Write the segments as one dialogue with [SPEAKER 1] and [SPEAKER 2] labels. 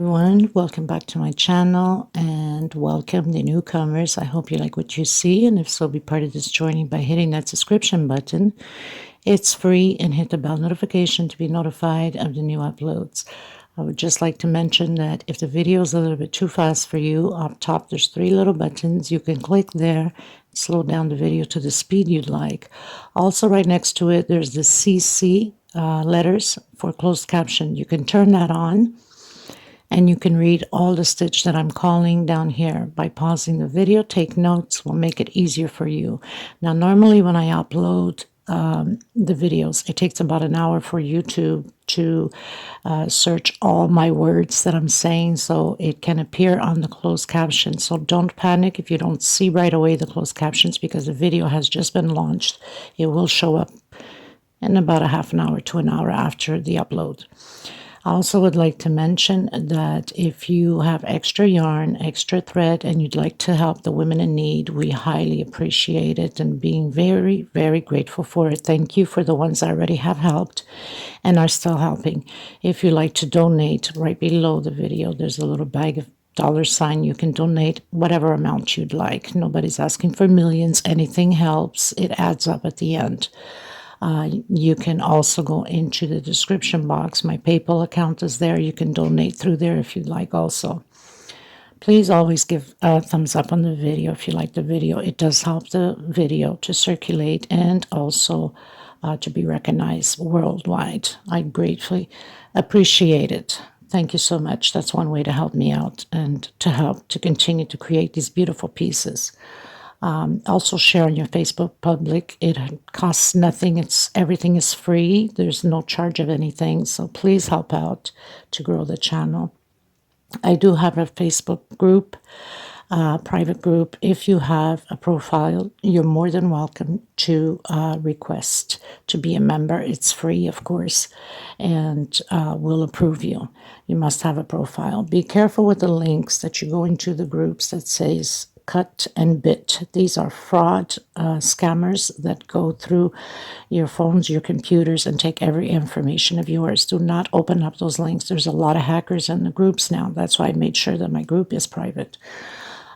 [SPEAKER 1] Everyone, welcome back to my channel and welcome the newcomers. I hope you like what you see, and if so, be part of this journey by hitting that subscription button. It's free, and hit the bell notification to be notified of the new uploads. I would just like to mention that if the video is a little bit too fast for you, up top there's 3 little buttons. You can click there, slow down the video to the speed you'd like. Also, right next to it, there's the CC letters for closed caption. You can turn that on, and you can read all the stitch that I'm calling down here. By pausing the video, take notes, will make it easier for you. Now, normally when I upload the videos, it takes about an hour for YouTube to search all my words that I'm saying, so it can appear on the closed captions. So don't panic if you don't see right away the closed captions, because the video has just been launched. It will show up in about a half an hour to an hour after the upload. I also would like to mention that if you have extra yarn, extra thread, and you'd like to help the women in need, we highly appreciate it and being very, very grateful for it. Thank you for the ones I already have helped and are still helping. If you'd like to donate, right below the video, there's a little bag of $. You can donate whatever amount you'd like. Nobody's asking for millions. Anything helps. It adds up at the end. You can also go into the description box. My PayPal account is there. You can donate through there if you'd like also. Please always give a thumbs up on the video if you like the video. It does help the video to circulate and also to be recognized worldwide. I gratefully appreciate it. Thank you so much. That's one way to help me out and to help to continue to create these beautiful pieces. Also share on your Facebook public. It costs nothing. Everything is free. There's no charge of anything. So please help out to grow the channel. I do have a Facebook group, private group. If you have a profile, you're more than welcome to request to be a member. It's free, of course, and we'll approve you. You must have a profile. Be careful with the links that you go into the groups that says cut and bit. These are fraud scammers that go through your phones, your computers, and take every information of yours. Do not open up those links. There's a lot of hackers in the groups now. That's why I made sure that my group is private.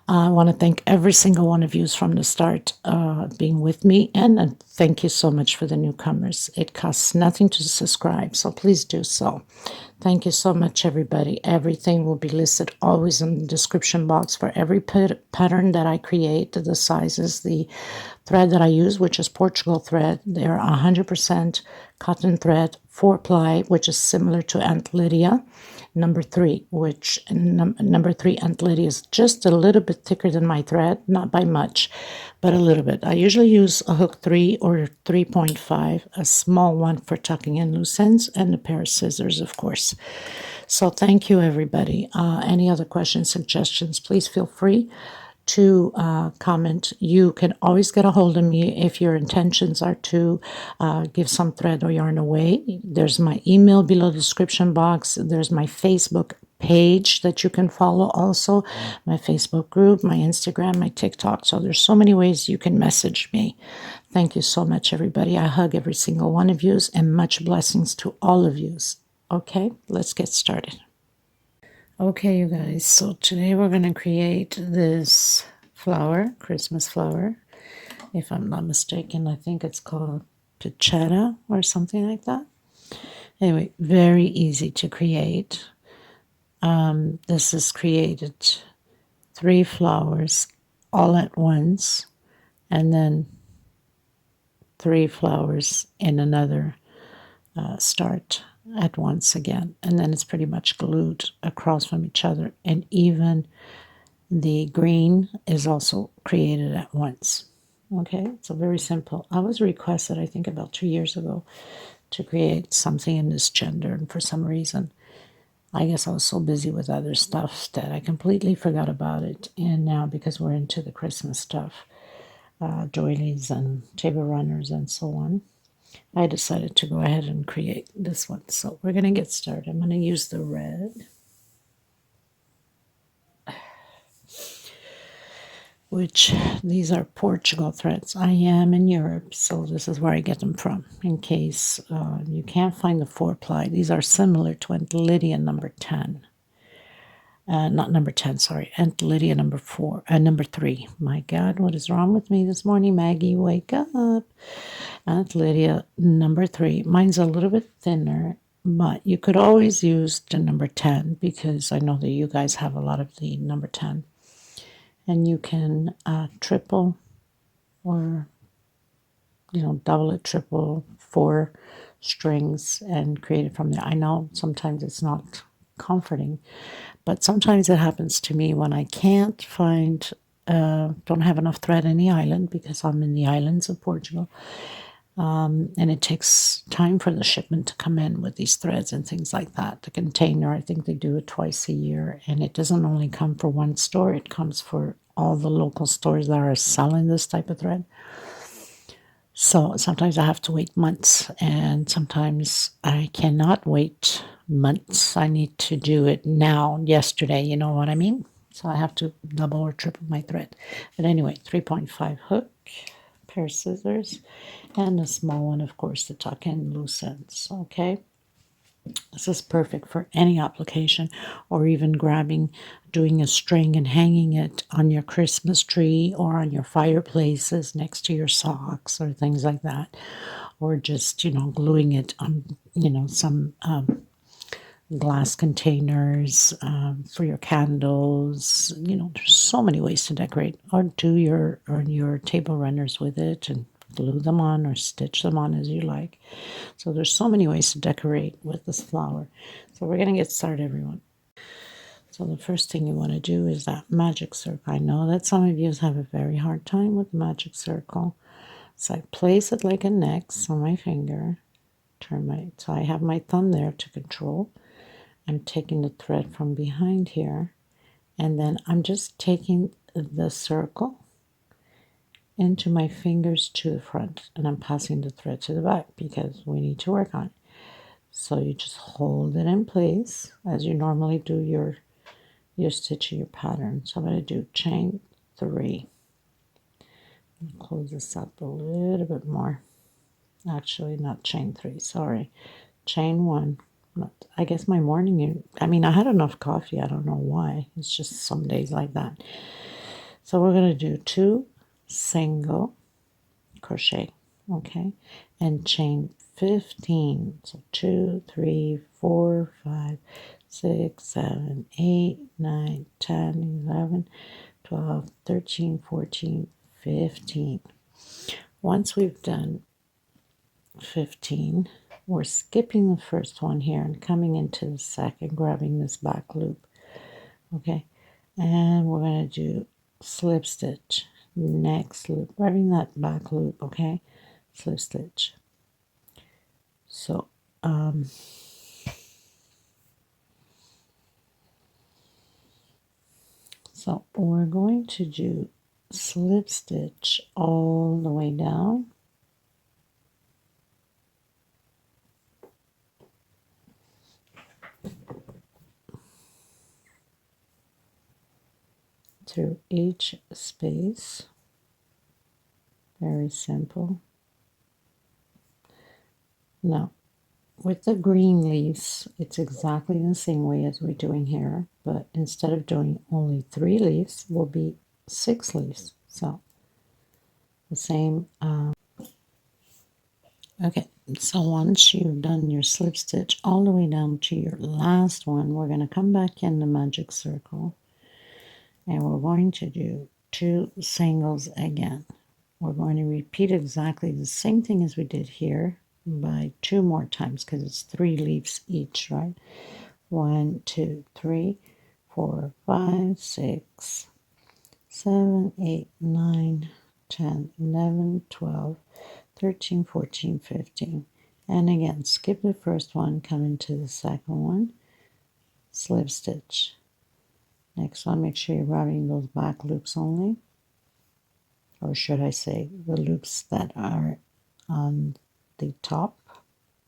[SPEAKER 1] I want to thank every single one of you from the start being with me, and thank you so much for the newcomers. It costs nothing to subscribe, so please do so. Thank you so much, everybody. Everything will be listed always in the description box for every pattern that I create, the sizes, the thread that I use, which is Portugal thread. They're 100% cotton thread, 4-ply, which is similar to Aunt Lydia. Number 3, which number 3 Aunt Lydia is just a little bit thicker than my thread, not by much, but a little bit. I usually use a hook 3 or 3.5, a small one for tucking in loose ends, and a pair of scissors, of course. So thank you, everybody. Any other questions, suggestions, please feel free to comment. You can always get a hold of me if your intentions are to give some thread or yarn away. There's my email below the description box. There's my Facebook page that you can follow also, my Facebook group, my Instagram, my TikTok. So there's so many ways you can message me. Thank you so much, everybody. I hug every single one of you, and much blessings to all of you. Okay, let's get started. Okay, you guys, so today we're going to create this flower, Christmas flower. If I'm not mistaken, I think it's called pichetta or something like that. Anyway, very easy to create. This is created 3 flowers all at once, and then 3 flowers in another start at once again, and then it's pretty much glued across from each other, and even the green is also created at once. Okay, so very simple. I was requested, I think about 2 years ago, to create something in this gender, and for some reason I guess I was so busy with other stuff that I completely forgot about it. And now, because we're into the Christmas stuff, doilies and table runners and so on, I decided to go ahead and create this one. So we're going to get started. I'm going to use the red, which these are Portugal threads. I am in Europe, so this is where I get them from, in case you can't find the 4-ply. These are similar to Aunt Lydia number 10. Not number 10, sorry. Aunt Lydia, number 3. My God, what is wrong with me this morning? Maggie, wake up. Aunt Lydia, number 3. Mine's a little bit thinner, but you could always use the number 10 because I know that you guys have a lot of the number 10. And you can triple or, double it, triple, 4 strings and create it from there. I know sometimes it's not comforting, but sometimes it happens to me when I can't find, don't have enough thread in the island because I'm in the islands of Portugal. And it takes time for the shipment to come in with these threads and things like that. The container, I think they do it twice a year. And it doesn't only come for one store, it comes for all the local stores that are selling this type of thread. So sometimes I have to wait months, and sometimes I cannot wait months. I need to do it now, yesterday, you know what I mean? So I have to double or triple my thread. But anyway, 3.5 hook, pair of scissors, and a small one, of course, to tuck in loose ends, okay? This is perfect for any application, or even doing a string and hanging it on your Christmas tree or on your fireplaces next to your socks or things like that. Or just, gluing it on, some glass containers for your candles. There's so many ways to decorate, or do your table runners with it and glue them on or stitch them on as you like. So there's so many ways to decorate with this flower. So we're going to get started, everyone. So the first thing you want to do is that magic circle. I know that some of you have a very hard time with magic circle. So I place it like an X on my finger. So I have my thumb there to control. I'm taking the thread from behind here, and then I'm just taking the circle into my fingers to the front, and I'm passing the thread to the back because we need to work on it. So you just hold it in place as you normally do your stitching your pattern. So I'm going to do chain 3. Close this up a little bit more. Actually, not chain 3, sorry. Chain 1. I guess my morning, I had enough coffee. I don't know why. It's just some days like that. So we're going to do 2 single crochet, okay? And chain 15. So 2, 3, 4, 5, 6, 7, 8, 9, 10, 11, 12, 13, 14, 15. Once we've done 15, we're skipping the first one here and coming into the second, grabbing this back loop, okay? And we're going to do slip stitch, next loop, grabbing that back loop, okay? Slip stitch. So, we're going to do slip stitch all the way down. Through each space. Very simple. Now, with the green leaves, it's exactly the same way as we're doing here, but instead of doing only 3 leaves, will be 6 leaves. So, the same. Okay, so once you've done your slip stitch all the way down to your last one, we're going to come back in the magic circle, and we're going to do 2 singles again. We're going to repeat exactly the same thing as we did here by 2 more times because it's 3 leaves each, right? 1, 2, 3, 4, 5, 6, 7, 8, 9, 10, 11, 12, 13, 14, 15. And again, skip the first one, come into the second one, slip stitch. Next one, make sure you're grabbing those back loops only. Or should I say the loops that are on the top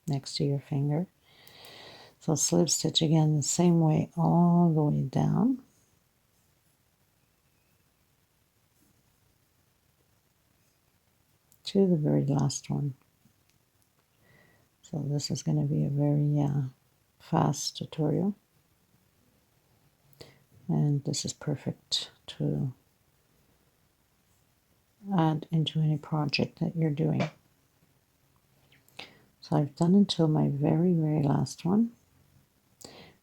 [SPEAKER 1] next to your finger. So slip stitch again the same way all the way down. To the very last one. So this is going to be a very fast tutorial. And this is perfect to add into any project that you're doing. So I've done until my very, very last one.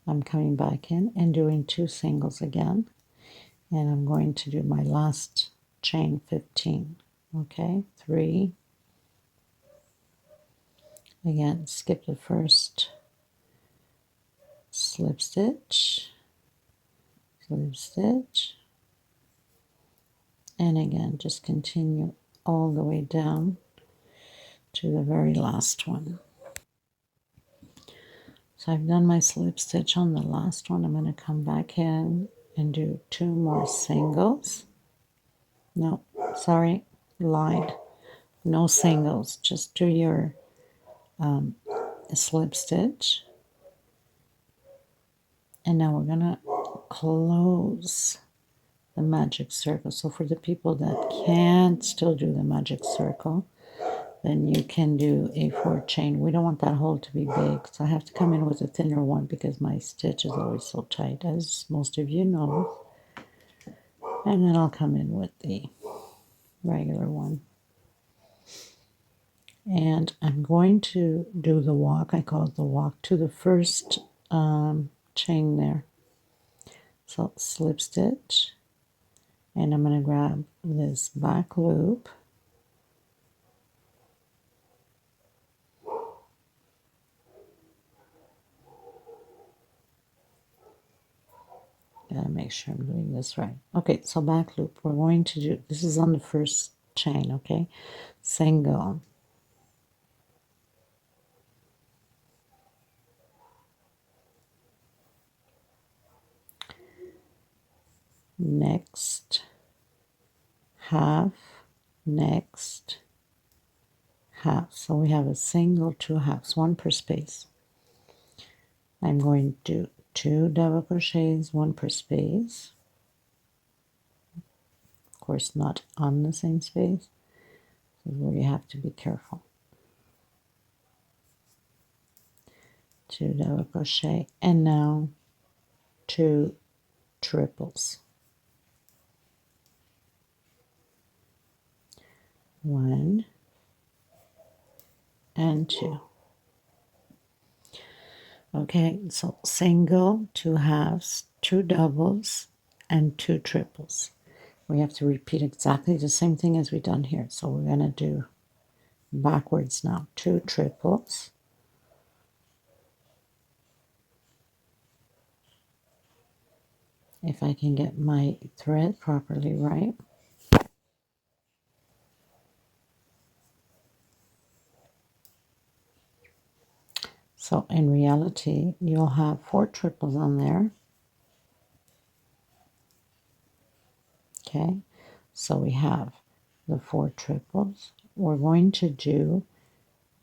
[SPEAKER 1] I'm coming back in and doing 2 singles again. And I'm going to do my last chain 15. Okay, 3. Again, skip the first slip stitch, slip stitch, and again, just continue all the way down to the very last one. So I've done my slip stitch on the last one. I'm going to come back in and do 2 more singles. No, sorry, lied. No singles, just do your slip stitch. And now we're going to close the magic circle. So for the people that can't still do the magic circle, then you can do a 4 chain. We don't want that hole to be big, so I have to come in with a thinner one because my stitch is always so tight, as most of you know. And then I'll come in with the regular one. And I'm going to do the walk. I call it the walk to the first chain there. So slip stitch, and I'm going to grab this back loop. Gotta make sure I'm doing this right. Okay, so back loop. We're going to do, this is on the first chain, okay? Single. Next half, next half. So we have a single, 2 halves, 1 per space. I'm going to do 2 double crochets, 1 per space. Of course, not on the same space. This is where you have to be careful. 2 double crochet, and now 2 triples. 1 and 2. Okay, so single, 2 halves, 2 doubles, and 2 triples. We have to repeat exactly the same thing as we've done here. So we're going to do backwards now. 2 triples. If I can get my thread properly right. So in reality, you'll have 4 triples on there. Okay, so we have the 4 triples. We're going to do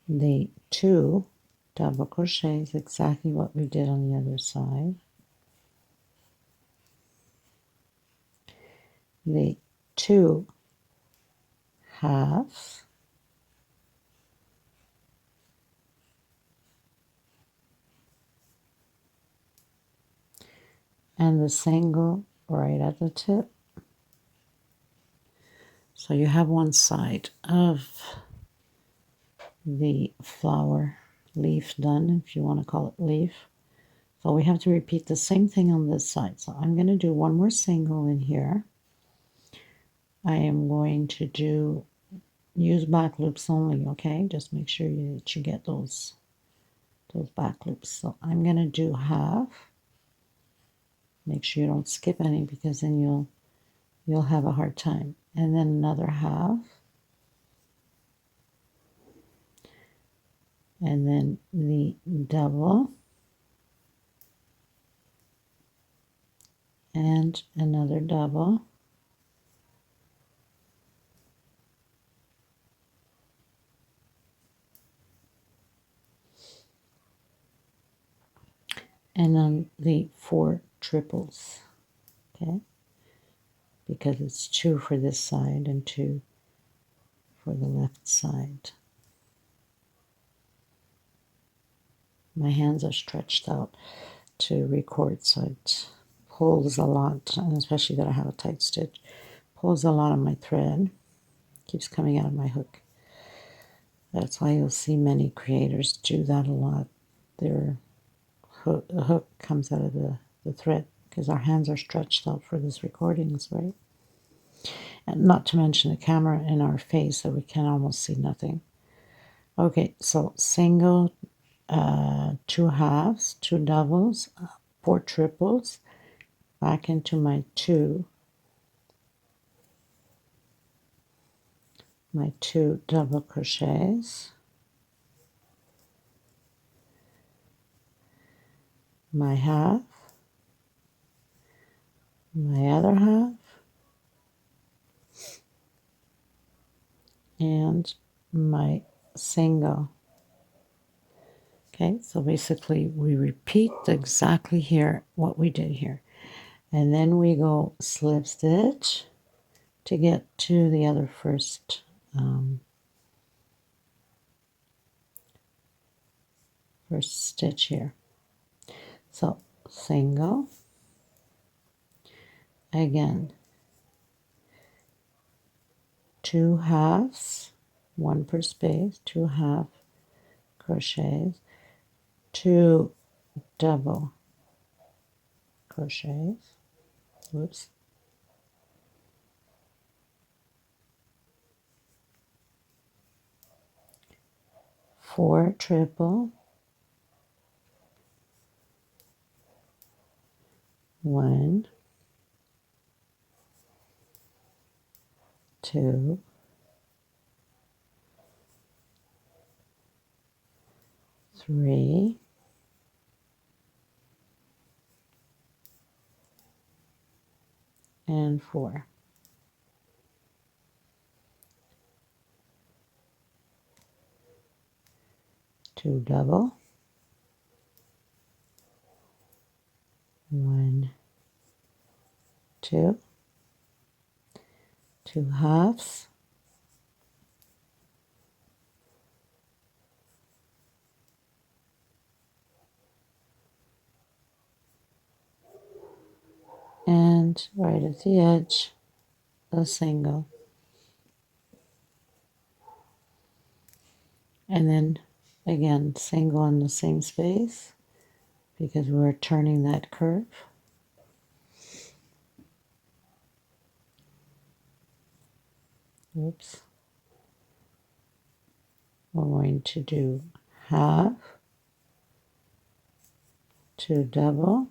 [SPEAKER 1] the 2 double crochets, exactly what we did on the other side. The 2 halves. And the single right at the tip. So you have one side of the flower leaf done, if you want to call it leaf. So we have to repeat the same thing on this side. So I'm going to do 1 more single in here. I am going to use back loops only, okay? Just make sure that you get those back loops. So I'm going to do half. Make sure you don't skip any, because then you'll have a hard time. And then another half. And then the double. And another double. And then the 4 triples, okay? Because it's 2 for this side and 2 for the left side. My hands are stretched out to record, so it pulls a lot, and especially that I have a tight stitch, pulls a lot of my thread, keeps coming out of my hook. That's why you'll see many creators do that a lot. Their hook comes out of the thread because our hands are stretched out for these recordings, right? And not to mention the camera in our face, so we can almost see nothing. Okay, so single, 2 halves, 2 doubles, 4 triples, back into my two double crochets, my half, my other half, and my single. Okay, so basically we repeat exactly here what we did here. And then we go slip stitch to get to the other first first stitch here. So single, again, 2 halves, 1 per space, 2 half crochets, 2 double crochets, whoops, 4 triple, 1, 2, 3, and 4. 2 double, 1, 2, 2 halves, and right at the edge, a single. And then again, single in the same space because we're turning that curve. Oops. We're going to do half, 2 double,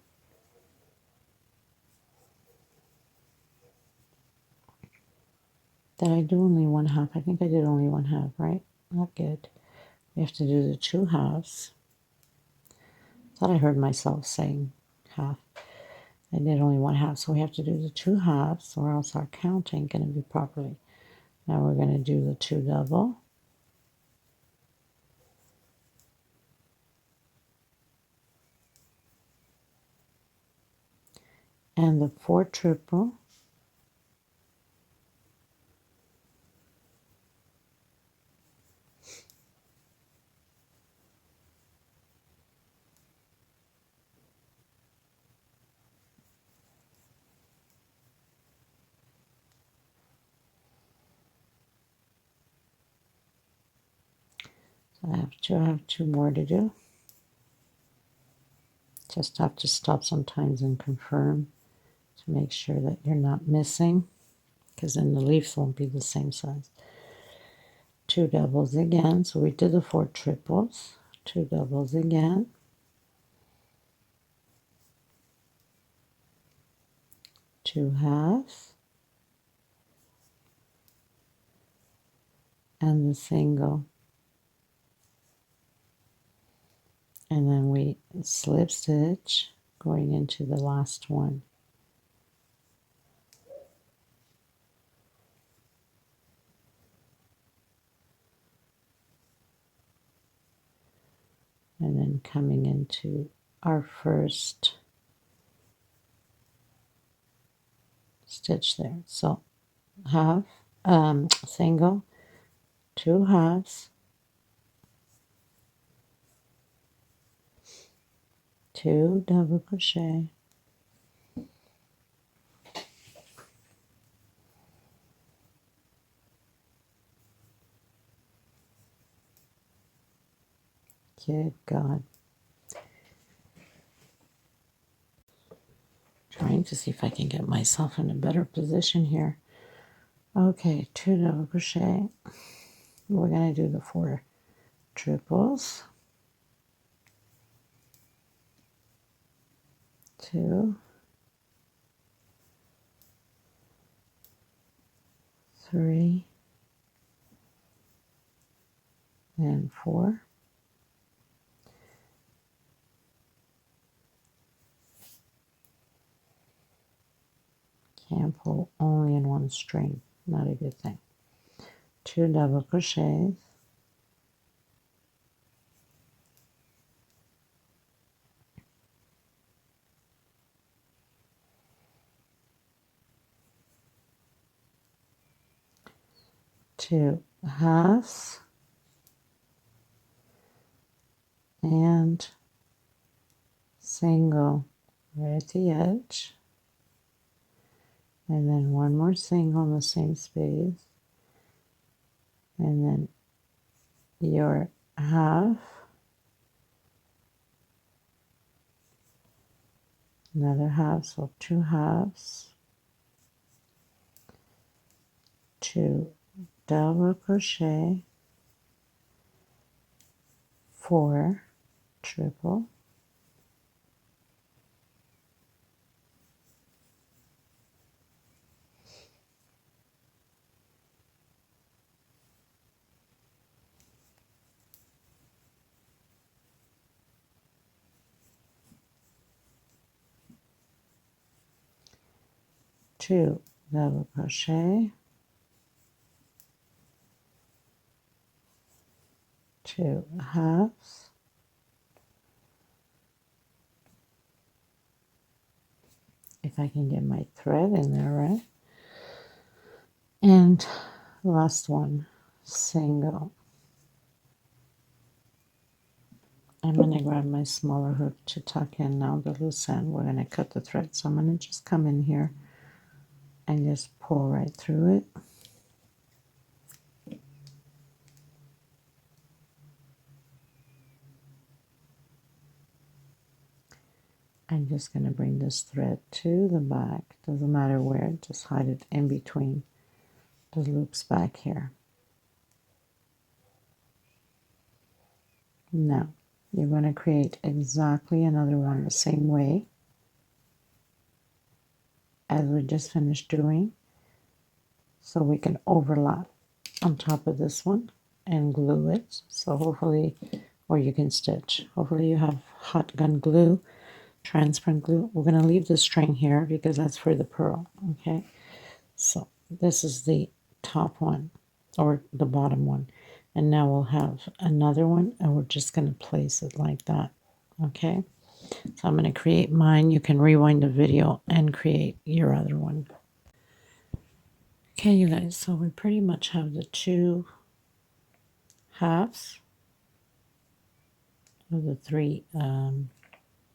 [SPEAKER 1] did I do only 1 half? I think I did only 1 half, right? Not good. We have to do the 2 halves. Thought I heard myself saying half. I did only 1 half, so we have to do the 2 halves, or else our count ain't going to be properly. Now we're going to do the 2 double. And the 4 triple. So I have two more to do. Just have to stop sometimes and confirm to make sure that you're not missing, because then the leaves won't be the same size. 2 doubles again, so we did the 4 triples, 2 doubles again, 2 halves, and the single. And then we slip stitch going into the last one. And then coming into our first stitch there. So half, single, 2 halves, 2 double crochet, Good God. Trying to see if I can get myself in a better position here. Okay, 2 double crochet. We're going to do the 4 triples. 2, 3, and 4. Can't pull only in one string. Not a good thing. 2 double crochets. 2 halves and single right at the edge, and then one more single in the same space, and then your half, another half, so 2 halves, 2 double crochet, 4 triple, 2 double crochet, 2 halves, if I can get my thread in there right, and last one, single. I'm going to grab my smaller hook to tuck in now the loose end. We're going to cut the thread, so I'm going to just come in here and just pull right through it. I'm just going to bring this thread to the back. Doesn't matter where, just hide it in between the loops back here. Now, you're going to create exactly another one the same way as we just finished doing, so we can overlap on top of this one and glue it. So hopefully, or you can stitch. Hopefully you have hot gun glue, transparent glue. We're going to leave the string here because that's for the pearl, okay? So this is the top one, or the bottom one. And now we'll have another one, and we're just going to place it like that, okay? So I'm going to create mine. You can rewind the video and create your other one. Okay, you guys, so we pretty much have the 2 halves of the 3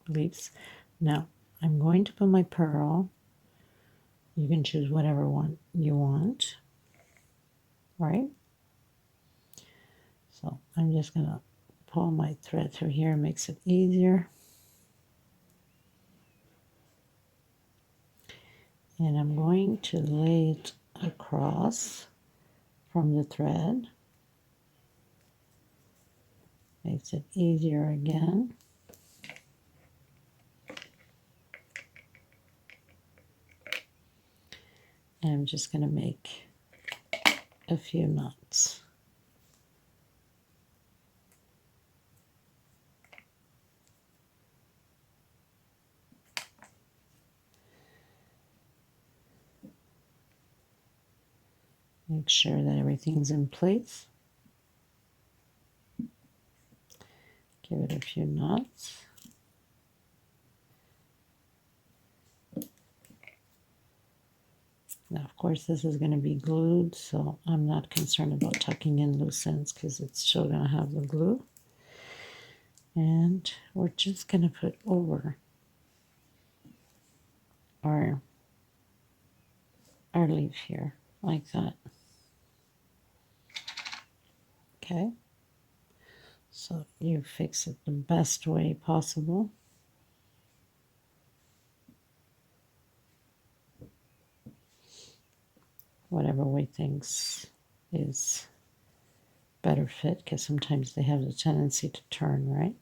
[SPEAKER 1] leaves. Now, I'm going to put my pearl. You can choose whatever one you want, right? So I'm just going to pull my thread through here. It makes it easier. And I'm going to lay it across from the thread. Makes it easier again. And I'm just going to make a few knots. Make sure that everything's in place. Give it a few knots. Now, of course, this is going to be glued, so I'm not concerned about tucking in loose ends because it's still going to have the glue. And we're just going to put over our leaf here, like that. Okay, So you fix it the best way possible. Whatever way things is better fit, because sometimes they have the tendency to turn, right?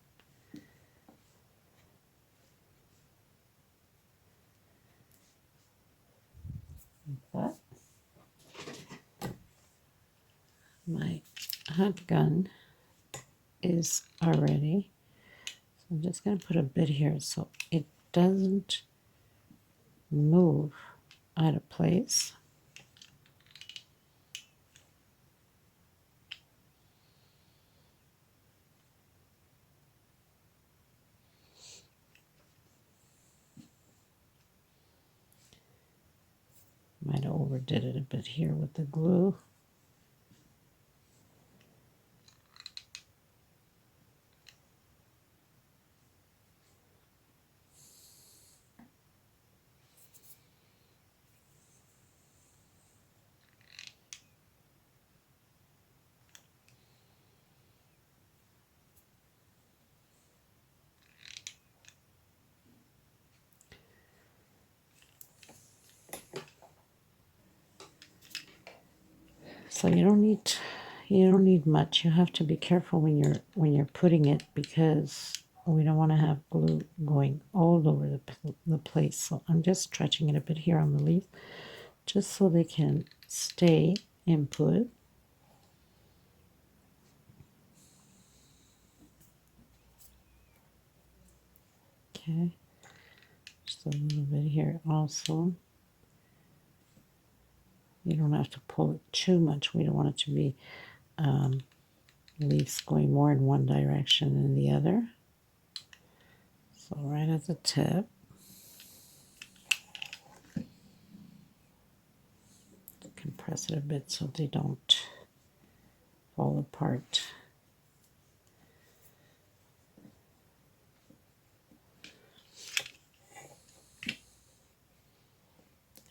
[SPEAKER 1] But my hot gun is already, so I'm just going to put a bit here so it doesn't move out of place. Might have overdid it a bit here with the glue. So you don't need much. You have to be careful when you're putting it, because we don't want to have glue going all over the place. So I'm just stretching it a bit here on the leaf, just so they can stay input. Okay, just a little bit here also. You don't have to pull it too much. We don't want it to be leaves going more in one direction than the other. So right at the tip. Compress it a bit so they don't fall apart.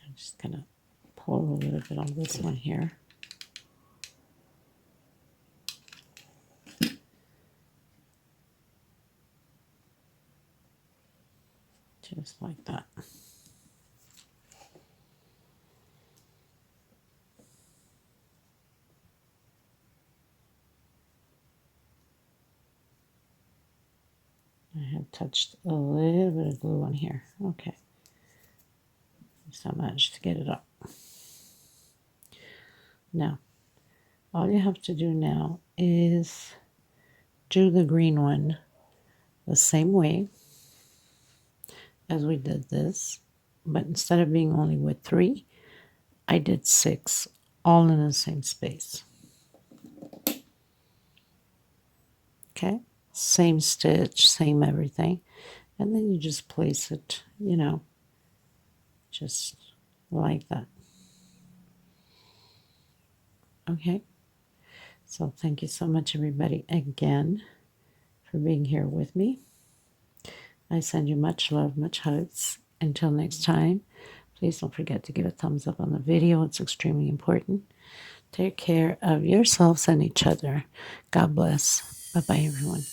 [SPEAKER 1] I'm just going to pull a little bit on this one here. Just like that. I have touched a little bit of glue on here. Okay. So I managed to get it up. Now, all you have to do now is do the green one the same way as we did this, but instead of being only with 3, I did 6, all in the same space. Okay, same stitch, same everything, and then you just place it, you know, just like that. Okay, so thank you so much, everybody, again, for being here with me. I send you much love, much hugs. Until next time, please don't forget to give a thumbs up on the video. It's extremely important. Take care of yourselves and each other. God bless. Bye-bye, everyone.